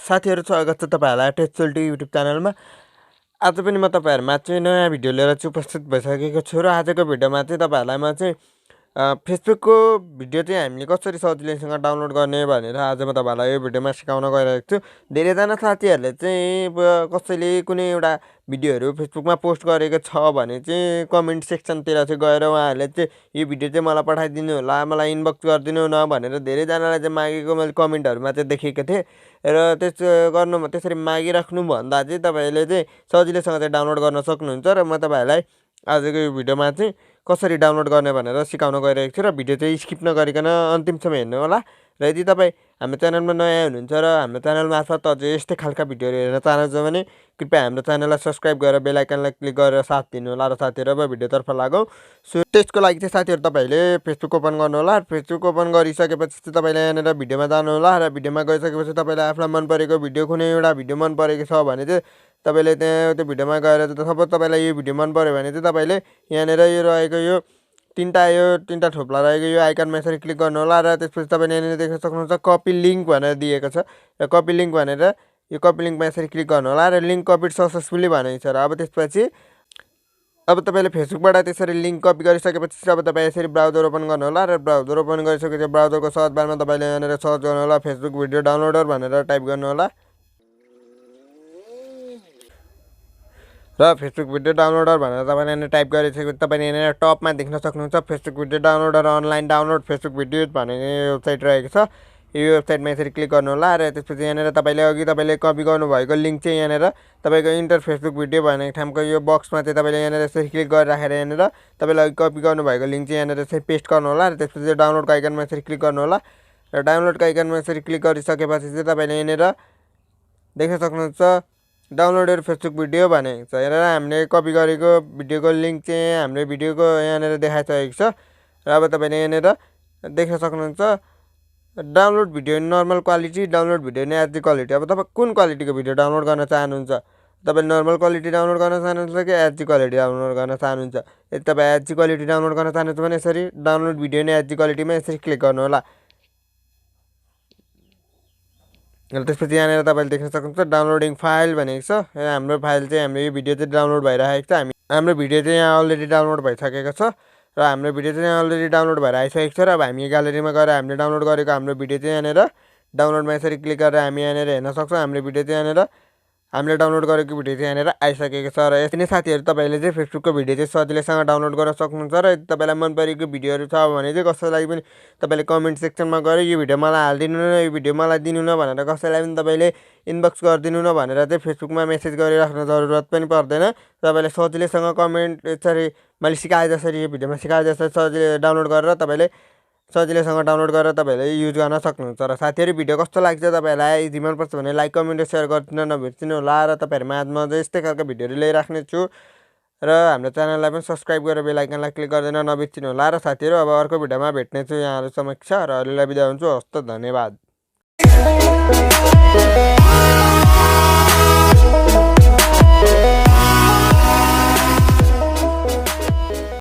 साथीहरु स्वागत छ तपाईहरुलाई टेक्नोलजी युट्युब च्यानलमा। आज पनि म तपाईहरुमा चाहिँ नयाँ भिडियो लिएर चाहिँ उपस्थित भइसकेको छु र आजको भिडियोमा चाहिँ तपाईहरुलाई म चाहिँ फेसबुकको भिडियो चाहिँ हामीले कसरी सजिलैसँग डाउनलोड गर्ने भनेर आज म तपाईहरुलाई यो भिडियोमा सिकाउन गइरहेको छु। धेरैजना साथीहरुले चाहिँ कसैले कुनै एउटा भिडियोहरु फेसबुकमा पोस्ट गरेको छ भने चाहिँ कमेन्ट सेक्सनतिर चाहिँ गएर उहाँहरुले चाहिँ यो भिडियो चाहिँ मलाई पठाइदिनु होला, मलाई इनबक्स गरिदिनु न भनेर धेरैजनाले चाहिँ मागेको मैले कमेन्टहरुमा चाहिँ देखेको थिएँ। र त्यसरी मागिराख्नु भन्दा चाहिँ तपाईले चाहिँ सजिलैसँग चाहिँ डाउनलोड गर्न सक्नुहुन्छ र म तपाईहरुलाई आजको यो भिडियोमा चाहिँ कसरी डाउनलोड गर्ने भनेर सिकाउन गइरहेको छु र भिडियो चाहिँ स्किप नगरिकन अन्तिमसम्म हेर्नु होला। र यदि तपाई हाम्रो च्यानलमा नयाँ हुनुहुन्छ र हाम्रो च्यानल मार्फत अझै यस्तै खालका भिडियोहरु हेर्न चाहनुहुन्छ भने कृपया हाम्रो च्यानललाई सब्स्क्राइब गरेर बेल आइकनलाई क्लिक गरेर साथ दिनु होला। र साथीहरु अब भिडियोतर्फ लागौं। सो त्यसको लागि चाहिँ साथीहरु तपाईले फेसबुक ओपन गर्नु होला। फेसबुक ओपन गरिसकेपछि चाहिँ तपाईले यहाँनेर भिडियोमा जानु होला र भिडियोमा गइसकेपछि तपाईले आफुलाई मन परेको भिडियो कुनै एउटा भिडियो मन परेको छ भने चाहिँ तपाईले त्यहाँ त्यो भिडियोमा गएर सपोज तपाईलाई यो भिडियो मन पर्यो भने चाहिँ तपाईले यहाँनेर यो रहेको यो तीनटा थोप्ला रहेको यो आइकनमा यसरी क्लिक गर्नु होला र त्यसपछि तपाईले यहाँनेर देख्न सक्नुहुन्छ कपी लिंक भनेर दिएको छ र कपी लिंक भनेर यो कपी लिंकमा यसरी क्लिक गर्नु होला र लिंक कपिड सक्सेसफुली भनेको छ। र अब त्यसपछि अब तपाईले फेसबुकबाट त्यसरी लिंक कपी गरिसकेपछि अब तपाई यसरी ब्राउजर ओपन गर्नु होला र ब्राउजर ओपन गरिसकेपछि ब्राउजरको सर्च बारमा तपाईले यहाँनेर सर्च गर्नु होला फेसबुक भिडियो डाउनलोडर भनेर टाइप गर्नु होला र फेसबुक भिडियो डाउनलोडर भनेर तपाईले यहाँ टाइप गरिसकेपछि तपाईले यहाँ टपमा देख्न सक्नुहुन्छ Facebook video downloader online download Facebook video भन्ने वेबसाइट रहेको छ। यो वेबसाइटमा यसरी क्लिक गर्नु होला र त्यसपछि यहाँ तपाईले अघि तपाईले कपी गर्नुभएको लिंक चाहिँ यहाँ तपाईको इन्टर फेसबुक भिडियो भन्ने ठाउँको यो बक्समा चाहिँ तपाईले यहाँ यसरी क्लिक गरिराखेर यहाँ तपाईले अघि कपी गर्नुभएको लिंक चाहिँ यहाँ यसरी पेस्ट गर्नु होला र त्यसपछि डाउनलोडको आइकनमा यसरी क्लिक गर्नु होला र डाउनलोडको आइकनमा यसरी क्लिक गरिसकेपछि चाहिँ तपाईले यहाँ देख्न सक्नुहुन्छ डाउनलोडेड फेसबुक भिडियो भनेको छ। हेरेर हामीले कपी गरेको भिडियोको लिंक चाहिँ हाम्रो भिडियोको यहाँ देखाइसकेको छ र अब तपाईले यहाँ देख्न सक्नुहुन्छ download video normal quality, download video in HD quality. अब तपाई कुन क्वालिटीको भिडियो डाउनलोड गर्न चाहनुहुन्छ? तपाईले नर्मल क्वालिटी डाउनलोड गर्न चाहनुहुन्छ कि एचडी क्वालिटी डाउनलोड गर्न चाहनुहुन्छ? यदि तपाई एचडी क्वालिटी डाउनलोड गर्न चाहनुहुन्छ भने यसरी डाउनलोड भिडियो इन एचडी क्वालिटीमा यसरी क्लिक गर्नु होला र त्यसपछि यहाँ तपाईले देख्न सक्नुहुन्छ डाउनलोडिङ फाइल भनेको छ। हाम्रो फाइल चाहिँ हाम्रो यो भिडियो चाहिँ डाउनलोड भइरहेको छ। हाम्रो भिडियो चाहिँ यहाँ अलरेडी डाउनलोड भइसकेको छ र हाम्रो भिडियो चाहिँ अलरेडी डाउनलोड भएर आइसकेको छ र अब हामी ग्यालरीमा गएर हामीले डाउनलोड गरेको हाम्रो भिडियो चाहिँ यहाँ डाउनलोडमा यसरी क्लिक गरेर हामी यहाँ हेर्न सक्छौँ। हाम्रो भिडियो चाहिँ यहाँ हामीले डाउनलोड गरेको भिडियो चाहिँ यहाँ आइसकेको छ र यसरी नै साथीहरु तपाईले चाहिँ फेसबुकको भिडियो चाहिँ सजिलैसँग डाउनलोड गर्न सक्नुहुन्छ र यदि तपाईलाई मन परेको भिडियोहरु छ भने चाहिँ कसैलाई पनि तपाईले कमेन्ट सेक्सनमा गएर यो भिडियो मलाई हाल्दिनु न, यो भिडियो मलाई दिनु न भनेर कसैलाई पनि तपाईले इनबक्स गरिदिनु न भनेर चाहिँ फेसबुकमा मेसेज गरिराख्न जरुरत पनि पर्दैन। तपाईले सजिलैसँग कमेन्ट यसरी मैले सिकाए जसरी यो भिडियोमा सिकाए जसरी सजिलै डाउनलोड गरेर तपाईले सजिलैसँग डाउनलोड गरेर तपाईले युज गर्न सक्नुहुन्छ। र साथीहरु भिडियो कस्तो लाग्छ तपाईलाई यदि मन पर्छ भने लाइक कमेन्ट र शेयर गरिदिन नबिर्सिनु होला र तपाईहरुमा आज म यस्तै खालको भिडियोहरु ल्याइराख्ने छु र हाम्रो च्यानललाई पनि सब्स्क्राइब गरेर बेल आइकनलाई क्लिक गरिदिन नबिर्सिनु होला। र साथीहरु अब अर्को भिडियोमा भेट्ने छु यहाँहरु समक्ष र अहिलेलाई बिदा हुन्छु। हस्त धन्यवाद।